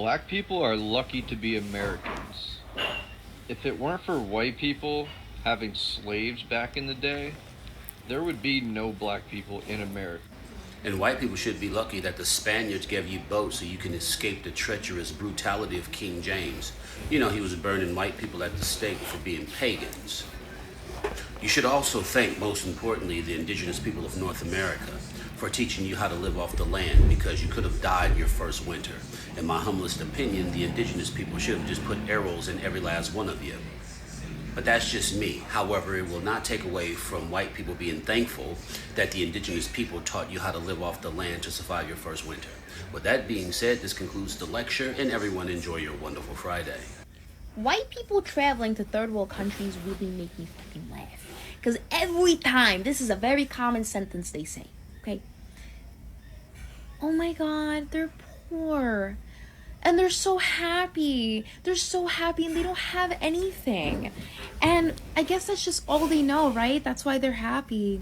Black people are lucky to be Americans. If it weren't for white people having slaves back in the day, there would be no black people in America. And white people should be lucky that the Spaniards gave you boats so you can escape the treacherous brutality of King James. You know, he was burning white people at the stake for being pagans. You should also thank, most importantly, the indigenous people of North America for teaching you how to live off the land, because you could have died your first winter. In my humblest opinion, the indigenous people should have just put arrows in every last one of you. But that's just me. However, it will not take away from white people being thankful that the indigenous people taught you how to live off the land to survive your first winter. With that being said, this concludes the lecture, and everyone enjoy your wonderful Friday. White people traveling to third world countries really make me fucking laugh. Because every time, this is a very common sentence they say, okay? Oh my God, they're poor. And they're so happy. They're so happy and they don't have anything. And I guess that's just all they know, right? That's why they're happy.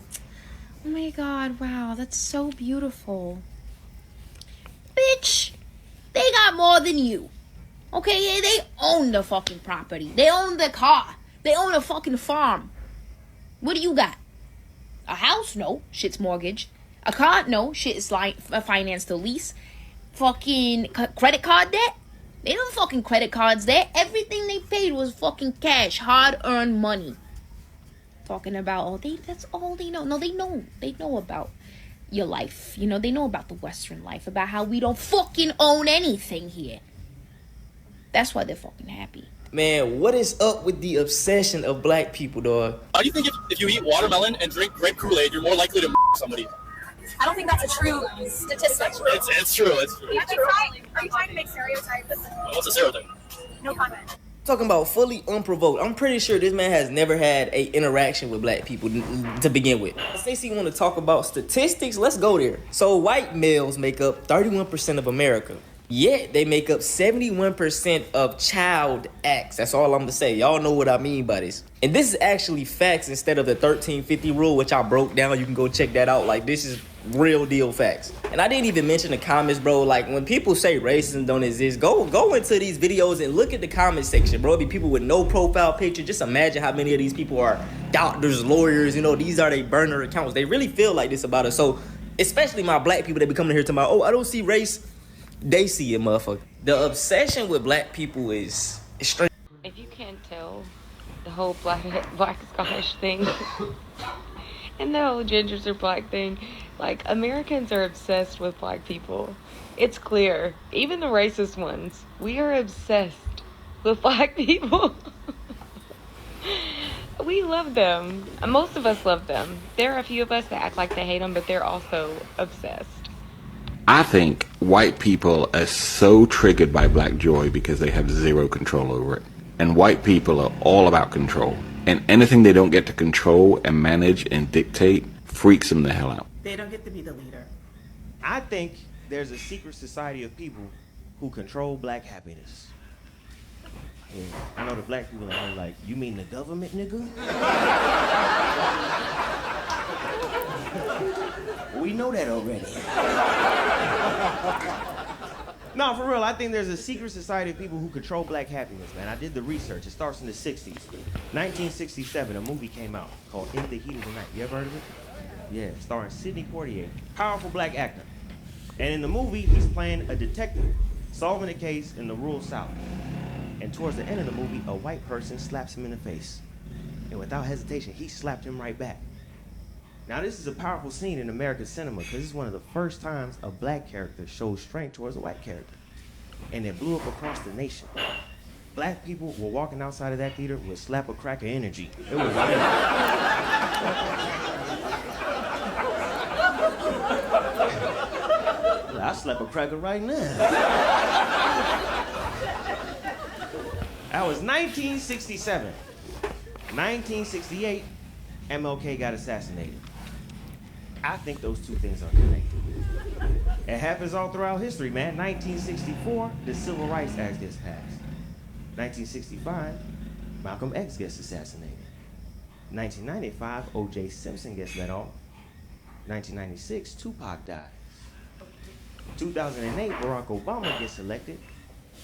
Oh my God, wow, that's so beautiful. Bitch, they got more than you. Okay, yeah, they own the fucking property. They own the car. They own a fucking farm. What do you got? A house? No, shit's mortgage. A car? No, shit is like financed to lease. Fucking credit card debt? They don't fucking credit cards there. Everything they paid was fucking cash, hard-earned money. Talking about, oh, that's all they know. No, they know about your life. You know, they know about the Western life, about how we don't fucking own anything here. That's why they're fucking happy. Man, what is up with the obsession of black people, dog? How do you think if you eat watermelon and drink grape Kool-Aid, you're more likely to somebody? I don't think that's a true statistic. It's true. It's true. Are you trying to make stereotypes? What's a stereotype? No comment. Talking about fully unprovoked. I'm pretty sure this man has never had a interaction with black people to begin with. Since you want to talk about statistics, let's go there. So white males make up 31% of America. Yet they make up 71% of child acts. That's all I'm gonna say. Y'all know what I mean by this. And this is actually facts instead of the 1350 rule, which I broke down. You can go check that out. Like, this is real deal facts. And I didn't even mention the comments, bro. Like, when people say racism don't exist, go into these videos and look at the comment section, bro. It'd be people with no profile picture. Just imagine how many of these people are doctors, lawyers. You know, these are their burner accounts. They really feel like this about us. So, especially my black people that be coming here to my, oh, I don't see race. They see it, motherfucker. The obsession with black people is extreme. If you can't tell, the whole black Scottish thing and the whole gingers are black thing, like, Americans are obsessed with black people. It's clear. Even the racist ones. We are obsessed with black people. We love them. Most of us love them. There are a few of us that act like they hate them, but they're also obsessed. I think white people are so triggered by black joy because they have zero control over it. And white people are all about control. And anything they don't get to control and manage and dictate freaks them the hell out. They don't get to be the leader. I think there's a secret society of people who control black happiness. Yeah, I know the black people are like, you mean the government, nigga? We know that already. No, for real, I think there's a secret society of people who control black happiness, man. I did the research. It starts in the 60s. 1967, a movie came out called In the Heat of the Night. You ever heard of it? Yeah, starring Sidney Poitier. Powerful black actor. And in the movie, he's playing a detective, solving a case in the rural South. And towards the end of the movie, a white person slaps him in the face. And without hesitation, he slapped him right back. Now, this is a powerful scene in American cinema because it's one of the first times a black character shows strength towards a white character. And it blew up across the nation. Black people were walking outside of that theater with slap a cracker energy. It was amazing. I slap a cracker right now. That was 1967. 1968, MLK got assassinated. I think those two things are connected. It happens all throughout history, man. 1964, the Civil Rights Act gets passed. 1965, Malcolm X gets assassinated. 1995, O.J. Simpson gets let off. 1996, Tupac dies. 2008, Barack Obama gets elected.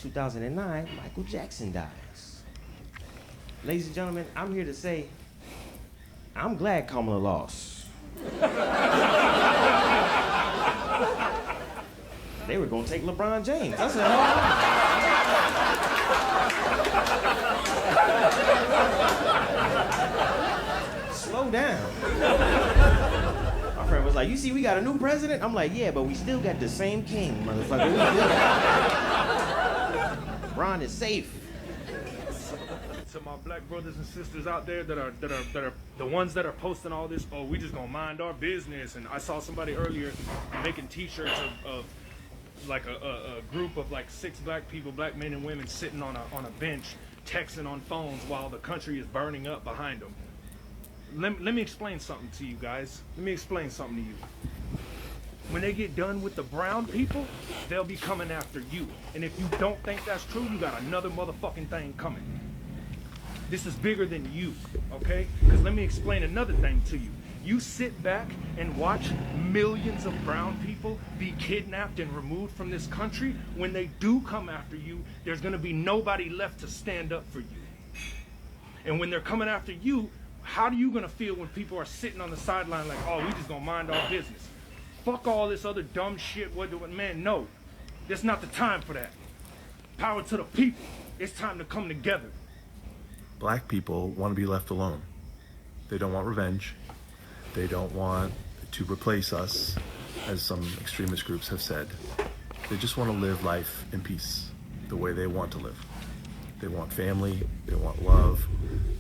2009, Michael Jackson dies. Ladies and gentlemen, I'm here to say, I'm glad Kamala lost. They were gonna take LeBron James. I said, hold on. Slow down. My friend was like, you see, we got a new president? I'm like, yeah, but we still got the same king, motherfucker. LeBron is safe. To my black brothers and sisters out there that are the ones that are posting all this, oh, we just gonna mind our business. And I saw somebody earlier making t-shirts of like a group of like 6 black people, black men and women sitting on a bench texting on phones while the country is burning up behind them. Let me explain something to you guys. Let me explain something to you. When they get done with the brown people, they'll be coming after you. And if you don't think that's true, you got another motherfucking thing coming. This is bigger than you, okay? Because let me explain another thing to you. You sit back and watch millions of brown people be kidnapped and removed from this country. When they do come after you, there's gonna be nobody left to stand up for you. And when they're coming after you, how are you gonna feel when people are sitting on the sideline like, oh, we just gonna mind our business? Fuck all this other dumb shit. Man, no. It's not the time for that. Power to the people. It's time to come together. Black people want to be left alone. They don't want revenge. They don't want to replace us, as some extremist groups have said. They just want to live life in peace, the way they want to live. They want family, they want love,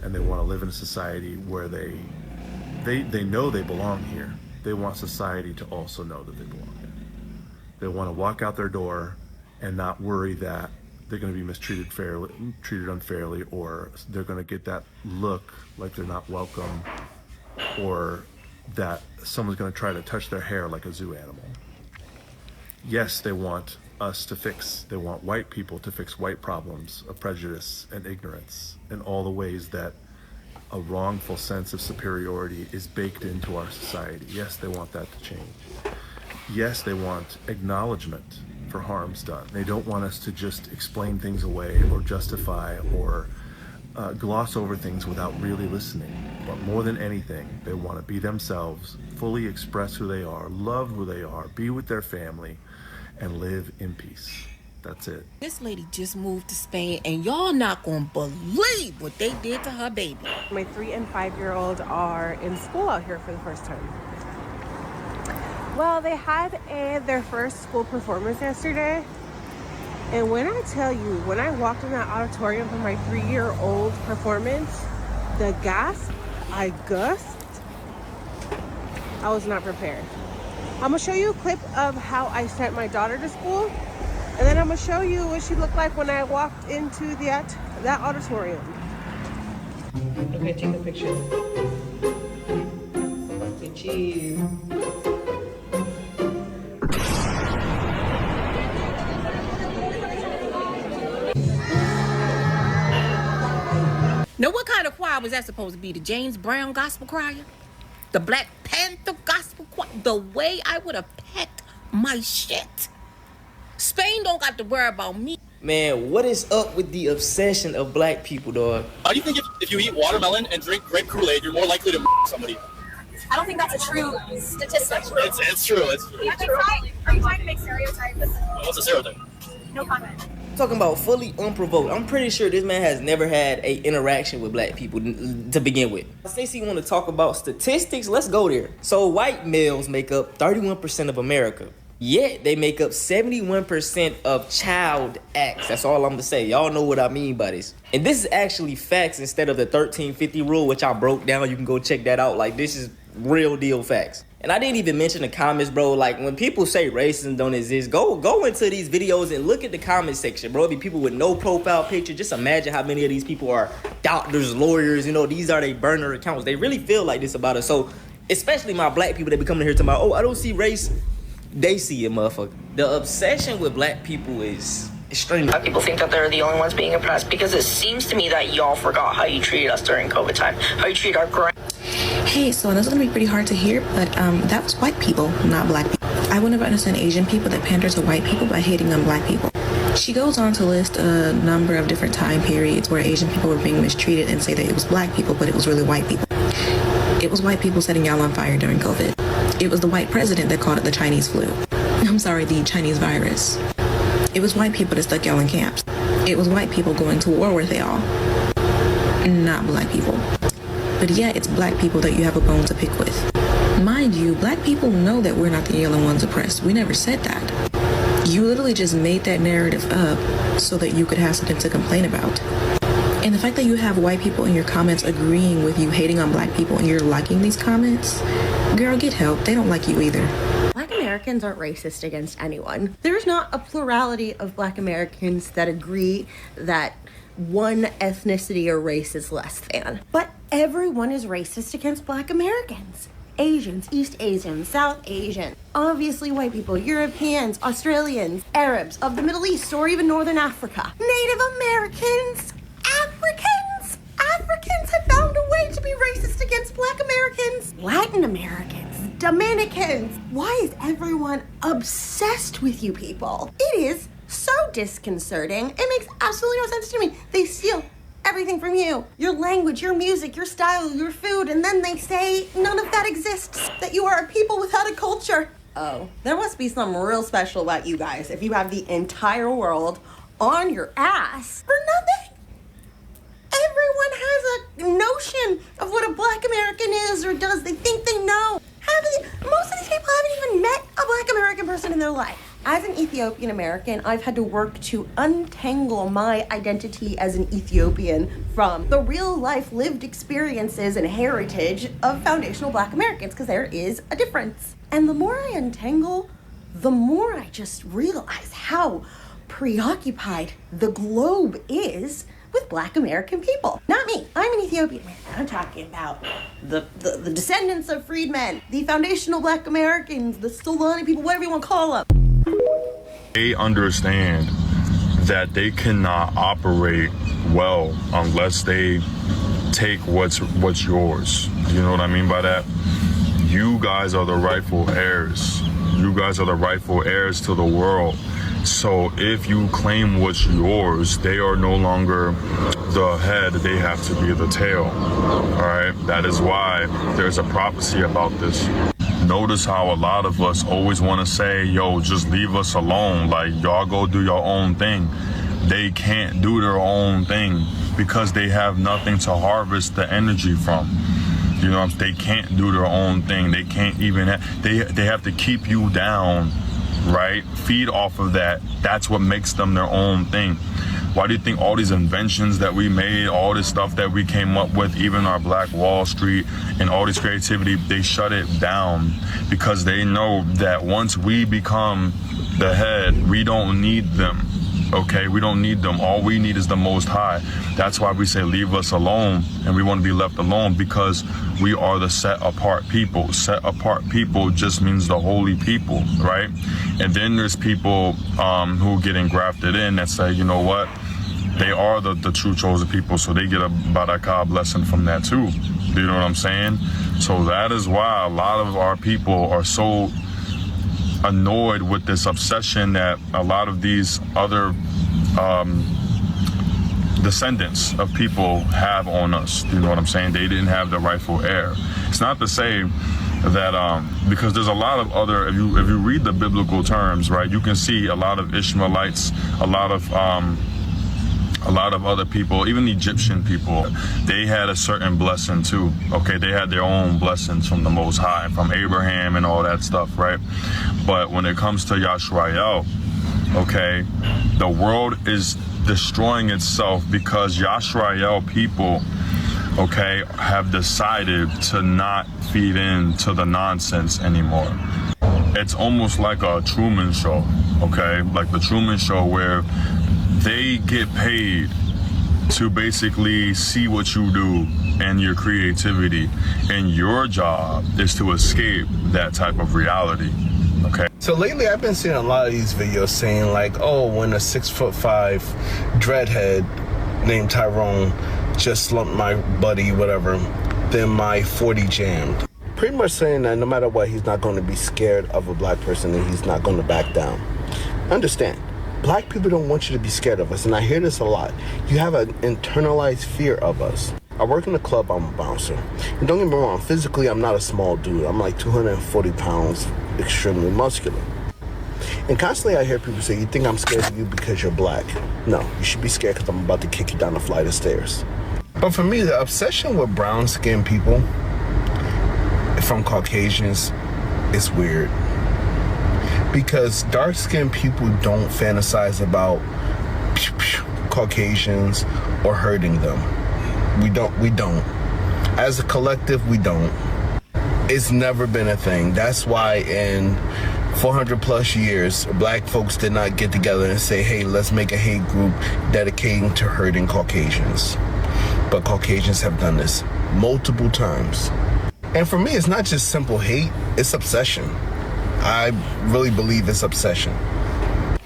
and they want to live in a society where they know they belong here. They want society to also know that they belong here. They want to walk out their door and not worry that they're going to be treated unfairly, or they're going to get that look like they're not welcome, or that someone's going to try to touch their hair like a zoo animal. Yes, they want they want white people to fix white problems of prejudice and ignorance and all the ways that a wrongful sense of superiority is baked into our society. Yes, they want that to change. Yes, they want acknowledgement for harms done. They don't want us to just explain things away or justify or gloss over things without really listening. But more than anything, they want to be themselves, fully express who they are, love who they are, be with their family, and live in peace. That's it. This lady just moved to Spain, and y'all not gonna believe what they did to her baby. My 3- and 5-year-old are in school out here for the first time. Well, they had their first school performance yesterday. And when I tell you, when I walked in that auditorium for my 3-year-old performance, the gasp I gasped, I was not prepared. I'm gonna show you a clip of how I sent my daughter to school, and then I'm gonna show you what she looked like when I walked into that auditorium. Okay, take a picture. Say cheese. Now, what kind of choir was that supposed to be? The James Brown gospel choir? The Black Panther gospel choir? The way I would have packed my shit. Spain don't got to worry about me. Man, what is up with the obsession of black people, dog? How do you think if you eat watermelon and drink grape Kool-Aid, you're more likely to somebody? I don't think that's a true statistic. It's true. It's true. Are you trying to make stereotypes? What's a stereotype? No comment. Talking about fully unprovoked. I'm pretty sure this man has never had a interaction with black people to begin with. Stacey want to talk about statistics. Let's go there. So white males make up 31% of America. Yet they make up 71% of child acts. That's all I'm gonna say. Y'all know what I mean by this. And this is actually facts instead of the 1350 rule, which I broke down. You can go check that out. Like, this is real deal facts. And I didn't even mention the comments, bro. Like, when people say racism don't exist, go into these videos and look at the comment section, bro. It'll be people with no profile picture. Just imagine how many of these people are doctors, lawyers. You know, these are their burner accounts. They really feel like this about us. So, especially my black people that be coming here talking about, oh, I don't see race. They see it, motherfucker. The obsession with black people is extreme. People think that they're the only ones being oppressed because it seems to me that y'all forgot how you treated us during COVID time, how you treated our grand. Hey, so this is gonna be pretty hard to hear, but that was white people, not black people. I would never understand Asian people that pander to white people by hating on black people. She goes on to list a number of different time periods where Asian people were being mistreated and say that it was black people, but it was really white people. It was white people setting y'all on fire during COVID. It was the white president that called it the Chinese flu. I'm sorry, the Chinese virus. It was white people that stuck y'all in camps. It was white people going to war with y'all, not black people. But yeah, it's black people that you have a bone to pick with. Mind you, black people know that we're not the only ones oppressed. We never said that. You literally just made that narrative up so that you could have something to complain about. And the fact that you have white people in your comments agreeing with you hating on black people and you're liking these comments, girl, get help. They don't like you either. Black Americans aren't racist against anyone. There's not a plurality of Black Americans that agree that one ethnicity or race is less than. But everyone is racist against Black Americans. Asians, East Asians, South Asians, obviously white people, Europeans, Australians, Arabs of the Middle East or even Northern Africa, Native Americans, Africans. Africans have found a way to be racist against Black Americans, Latin Americans, Dominicans. Why is everyone obsessed with you people? It is so disconcerting. It makes absolutely no sense to me. They steal everything from you. Your language, your music, your style, your food, and then they say none of that exists. That you are a people without a culture. Oh, there must be something real special about you guys if you have the entire world on your ass for nothing. Everyone has a notion of what a Black American is or does. They think they know. Most of these people haven't even met a Black American person in their life. As an Ethiopian American, I've had to work to untangle my identity as an Ethiopian from the real life lived experiences and heritage of foundational Black Americans, because there is a difference. And the more I untangle, the more I just realize how preoccupied the globe is with Black American people. Not me. I'm an Ethiopian American. I'm talking about the descendants of freedmen, the foundational Black Americans, the Solani people, whatever you want to call them. They understand that they cannot operate well unless they take what's yours. You know what I mean by that? You guys are the rightful heirs. You guys are the rightful heirs to the world. So if you claim what's yours, they are no longer the head, they have to be the tail. All right? That is why there's a prophecy about this. Notice how a lot of us always want to say, yo, just leave us alone. Like, y'all go do your own thing. They can't do their own thing because they have nothing to harvest the energy from. You know, they can't do their own thing. They can't even, they have to keep you down, right? Feed off of that. That's what makes them their own thing. Why do you think all these inventions that we made, all this stuff that we came up with, even our Black Wall Street and all this creativity, they shut it down because they know that once we become the head, we don't need them, okay? We don't need them. All we need is the Most High. That's why we say leave us alone, and we want to be left alone because we are the set apart people. Set apart people just means the holy people, right? And then there's people who get engrafted in that say, you know what? They are the true chosen people, so they get a barakah blessing from that too. Do you know what I'm saying? So that is why a lot of our people are so annoyed with this obsession that a lot of these other descendants of people have on us. Do you know what I'm saying? They didn't have the rightful heir. It's not to say that because there's a lot of other, if you read the biblical terms, right, you can see a lot of Ishmaelites, a lot of other people, even Egyptian people, they had a certain blessing too, okay? They had their own blessings from the Most High, from Abraham and all that stuff, right? But when it comes to Yashrael, okay, the world is destroying itself because Yashrael people, okay, have decided to not feed into the nonsense anymore. It's almost like a Truman Show, okay? Like the Truman Show where they get paid to basically see what you do and your creativity, and your job is to escape that type of reality, okay? So lately I've been seeing a lot of these videos saying like, oh, when a 6'5" dreadhead named Tyrone just slumped my buddy, whatever, then my 40 jammed. Pretty much saying that no matter what, he's not going to be scared of a black person and he's not going to back down. Understand. Black people don't want you to be scared of us, and I hear this a lot. You have an internalized fear of us. I work in a club, I'm a bouncer. And don't get me wrong, physically, I'm not a small dude. I'm like 240 pounds, extremely muscular. And constantly I hear people say, you think I'm scared of you because you're black. No, you should be scared because I'm about to kick you down a flight of stairs. But for me, the obsession with brown-skinned people from Caucasians is weird. Because dark-skinned people don't fantasize about Caucasians or hurting them. We don't. As a collective, we don't. It's never been a thing. That's why in 400 plus years, black folks did not get together and say, hey, let's make a hate group dedicating to hurting Caucasians. But Caucasians have done this multiple times. And for me, it's not just simple hate, it's obsession. I really believe it's obsession.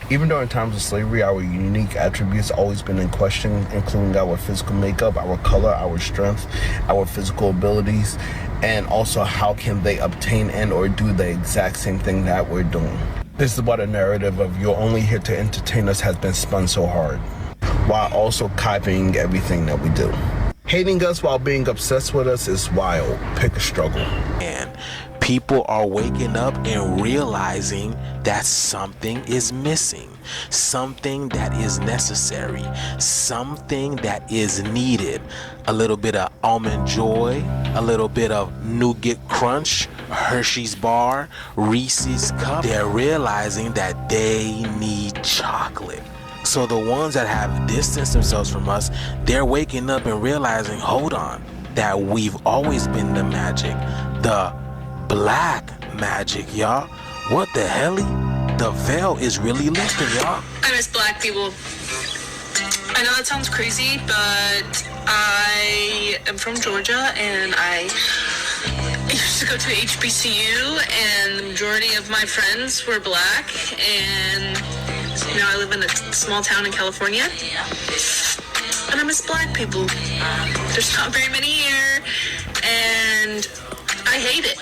Even during times of slavery, our unique attributes always been in question, including our physical makeup, our color, our strength, our physical abilities, and also how can they obtain and or do the exact same thing that we're doing. This is what a narrative of you're only here to entertain us has been spun so hard, while also copying everything that we do. Hating us while being obsessed with us is wild. Pick a struggle. And people are waking up and realizing that something is missing, something that is necessary, something that is needed. A little bit of almond joy, a little bit of nougat crunch, Hershey's bar, Reese's cup. They're realizing that they need chocolate. So the ones that have distanced themselves from us, they're waking up and realizing, hold on, that we've always been the magic, the black magic, y'all. What the helly? The veil is really lifting, y'all. I miss black people. I know that sounds crazy, but I am from Georgia, and I used to go to HBCU, and the majority of my friends were black, and now I live in a small town in California, and I miss black people. There's not very many here, and I hate it.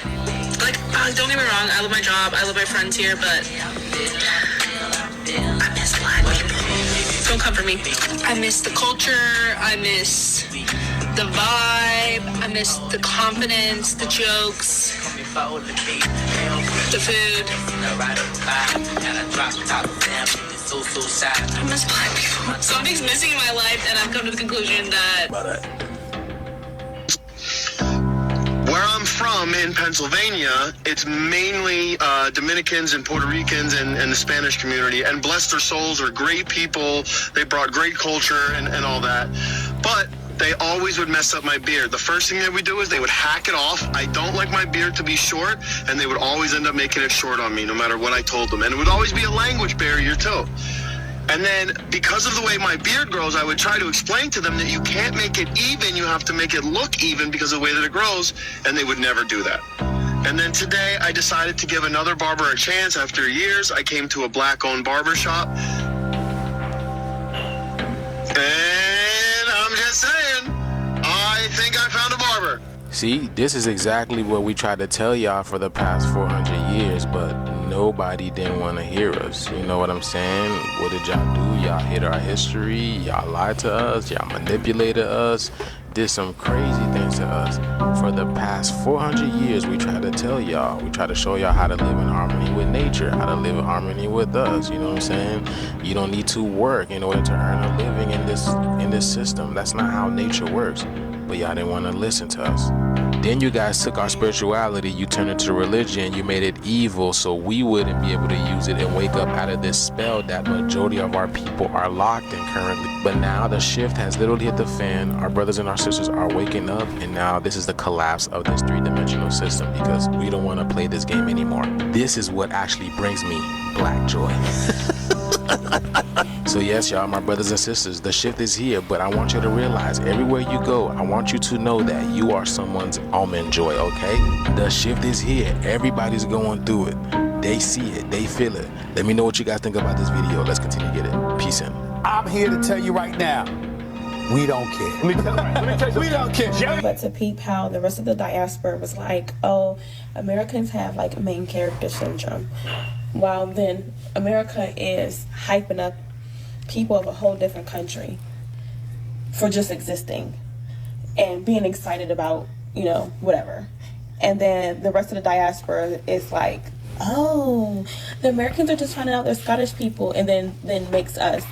Like, don't get me wrong, I love my job, I love my friends here, but I miss black people. Don't come for me. I miss the culture, I miss the vibe, I miss the confidence, the jokes, the food. I miss black people. Something's missing in my life, and I've come to the conclusion that where I'm from in Pennsylvania, it's mainly Dominicans and Puerto Ricans and the Spanish community, and bless their souls, are great people. They brought great culture and all that. But they always would mess up my beard. The first thing they would do is they would hack it off. I don't like my beard to be short, and they would always end up making it short on me, no matter what I told them. And it would always be a language barrier, too. And then, because of the way my beard grows, I would try to explain to them that you can't make it even, you have to make it look even because of the way that it grows, and they would never do that. And then today, I decided to give another barber a chance. After years, I came to a black-owned barber shop. And I'm just saying, I think I found a barber. See, this is exactly what we tried to tell y'all for the past 400 years, but nobody didn't want to hear us. You know what I'm saying? What did y'all do? Y'all hid our history, y'all lied to us, y'all manipulated us, did some crazy things to us. For the past 400 years, we tried to tell y'all, we tried to show y'all how to live in harmony with nature, how to live in harmony with us. You know what I'm saying? You don't need to work in order to earn a living in this system. That's not how nature works. But y'all didn't want to listen to us. Then you guys took our spirituality, you turned it to religion, you made it evil so we wouldn't be able to use it and wake up out of this spell that majority of our people are locked in currently. But now the shift has literally hit the fan. Our brothers and our sisters are waking up, and now this is the collapse of this three-dimensional system because we don't want to play this game anymore. This is what actually brings me black joy. So yes, y'all, my brothers and sisters, the shift is here, but I want you to realize everywhere you go, I want you to know that you are someone's almond joy, okay? The shift is here. Everybody's going through it. They see it. They feel it. Let me know what you guys think about this video. Let's continue to get it. Peace in. I'm here to tell you right now, we don't care. We don't care. But to peep how the rest of the diaspora was like, oh, Americans have like main character syndrome. While then America is hyping up people of a whole different country for just existing and being excited about, you know, whatever. And then the rest of the diaspora is like, oh, the Americans are just finding out they're Scottish people, and then makes us,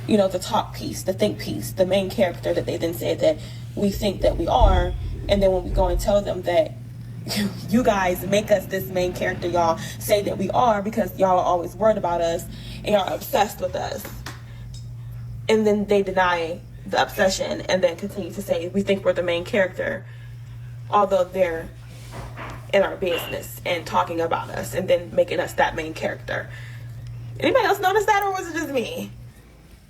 you know, the talk piece, the think piece, the main character that they then said that we think that we are. And then when we go and tell them that you guys make us this main character y'all say that we are, because y'all are always worried about us and y'all are obsessed with us. And then they deny the obsession and then continue to say we think we're the main character, although they're in our business and talking about us and then making us that main character. Anybody else notice that, or was it just me?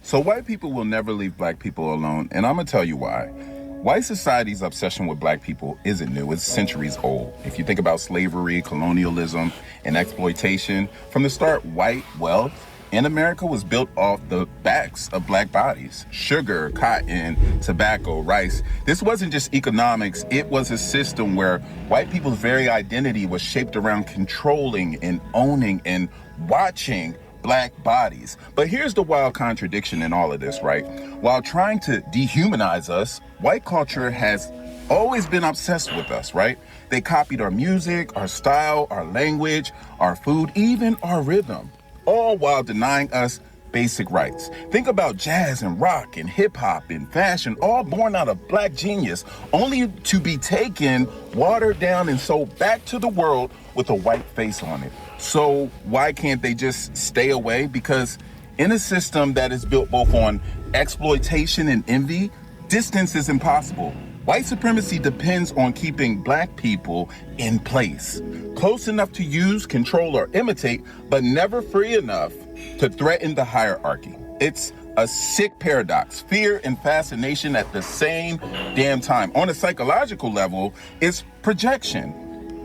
So white people will never leave black people alone, and I'm gonna tell you why. White society's obsession with black people isn't new, it's centuries old. If you think about slavery, colonialism, and exploitation, from the start, white wealth in America was built off the backs of black bodies. Sugar, cotton, tobacco, rice. This wasn't just economics, it was a system where white people's very identity was shaped around controlling and owning and watching black bodies. But here's the wild contradiction in all of this, right? While trying to dehumanize us, white culture has always been obsessed with us, right? They copied our music, our style, our language, our food, even our rhythm, all while denying us basic rights. Think about jazz and rock and hip hop and fashion, all born out of black genius, only to be taken, watered down, and sold back to the world with a white face on it. So why can't they just stay away? Because in a system that is built both on exploitation and envy, distance is impossible. White supremacy depends on keeping black people in place, close enough to use, control, or imitate, but never free enough to threaten the hierarchy. It's a sick paradox, fear and fascination at the same damn time. On a psychological level, it's projection.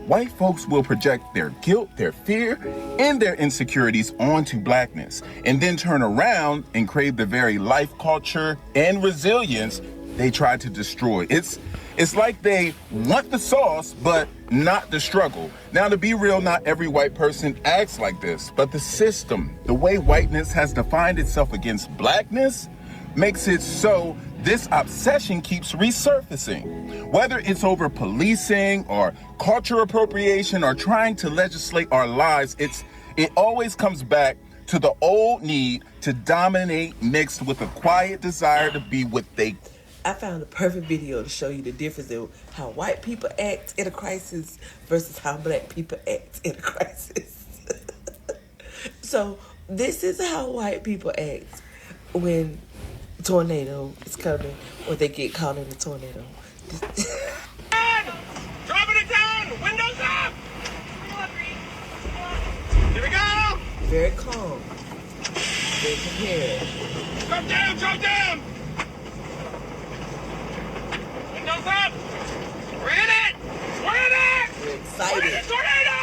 White folks will project their guilt, their fear, and their insecurities onto blackness, and then turn around and crave the very life, culture, and resilience they tried to destroy. It's like they want the sauce, but not the struggle. Now, to be real, not every white person acts like this, but the system, the way whiteness has defined itself against blackness, makes it so this obsession keeps resurfacing. Whether it's over policing or culture appropriation or trying to legislate our lives, it always comes back to the old need to dominate mixed with a quiet desire to be what they. I found a perfect video to show you the difference in how white people act in a crisis versus how black people act in a crisis. So this is how white people act when a tornado is coming or they get caught in a tornado. Dropping it down! Windows up! Here we go! Very calm. Very prepared. Drop down! Drop down! Windows up! We're in it! We're in it! We're excited. We're in a tornado!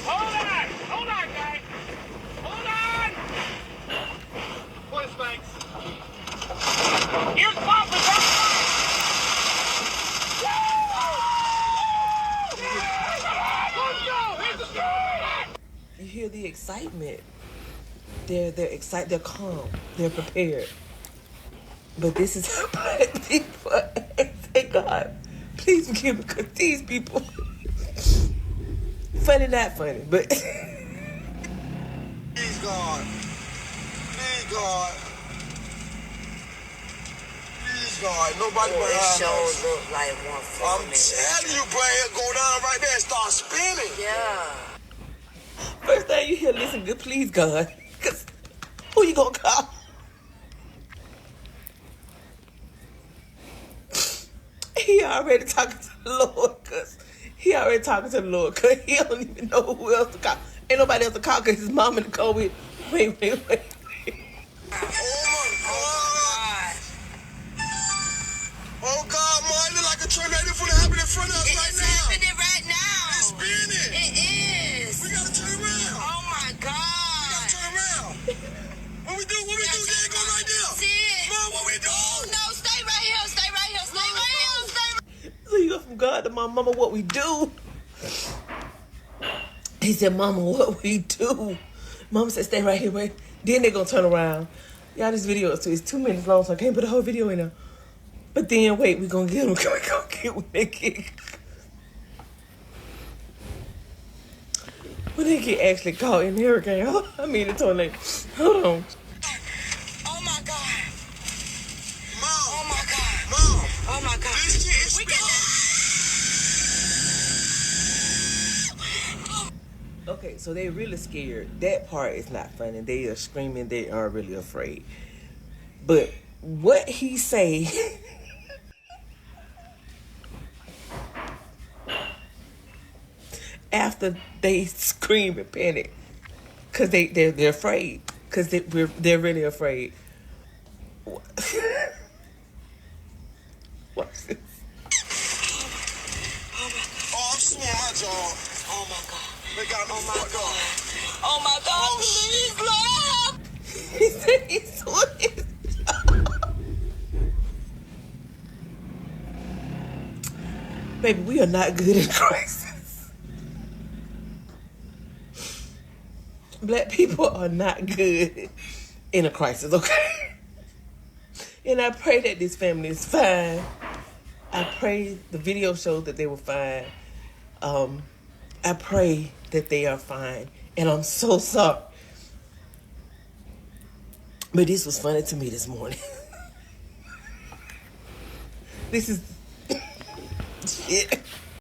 Hold on! Hold on, guys! Hold on! Voice thanks. Here's Papa! You hear the excitement. They're excited. They're calm. They're prepared. But this is how black people act. Thank God. Please forgive me, because these people. Funny, not funny, but. Please God. Please God. Please God. Nobody but us. It look like one I'm telling you, bro, it go down right there and start spinning. Yeah. First thing you hear, listen good, please God. Because who you gonna call? He already talking to the Lord, because he don't even know who else to call. Ain't nobody else to call because his mom in the car with, wait. Oh God, man, it look like a tornado for to happen in front of us right now. It's happening right now. It's spinning. It is. We gotta turn around. Oh my God. We gotta turn around. What we do? There you go right there. See it. Mom, what we do? No, stay right here. Stay right here. Stay right here. Stay right. So you go from God to my mama, what we do? He said, Mama, what we do? Mama said, stay right here, wait. Then they gonna turn around. Y'all, this video is 2 minutes long, so I can't put the whole video in there. But then, wait, we gonna get them. We gonna get when they get actually caught in the hurricane. I mean the tornado. Hold on. Oh my God. Mom. Oh my God. Mom. Oh my God. This shit is Okay, so they really scared. That part is not funny. They are screaming. They are really afraid. But what he say? After they scream and panic, cause they're afraid, cause they're really afraid. What's this? Oh, I'm suing my job. Oh my God. They got me fucked up. Oh my God. Oh, please, Lord. He said he's suing his job. Baby, we are not good in crisis. Black people are not good in a crisis, okay? And I pray that this family is fine. I pray the video showed that they were fine. I pray that they are fine. And I'm so sorry. But this was funny to me this morning. This is shit.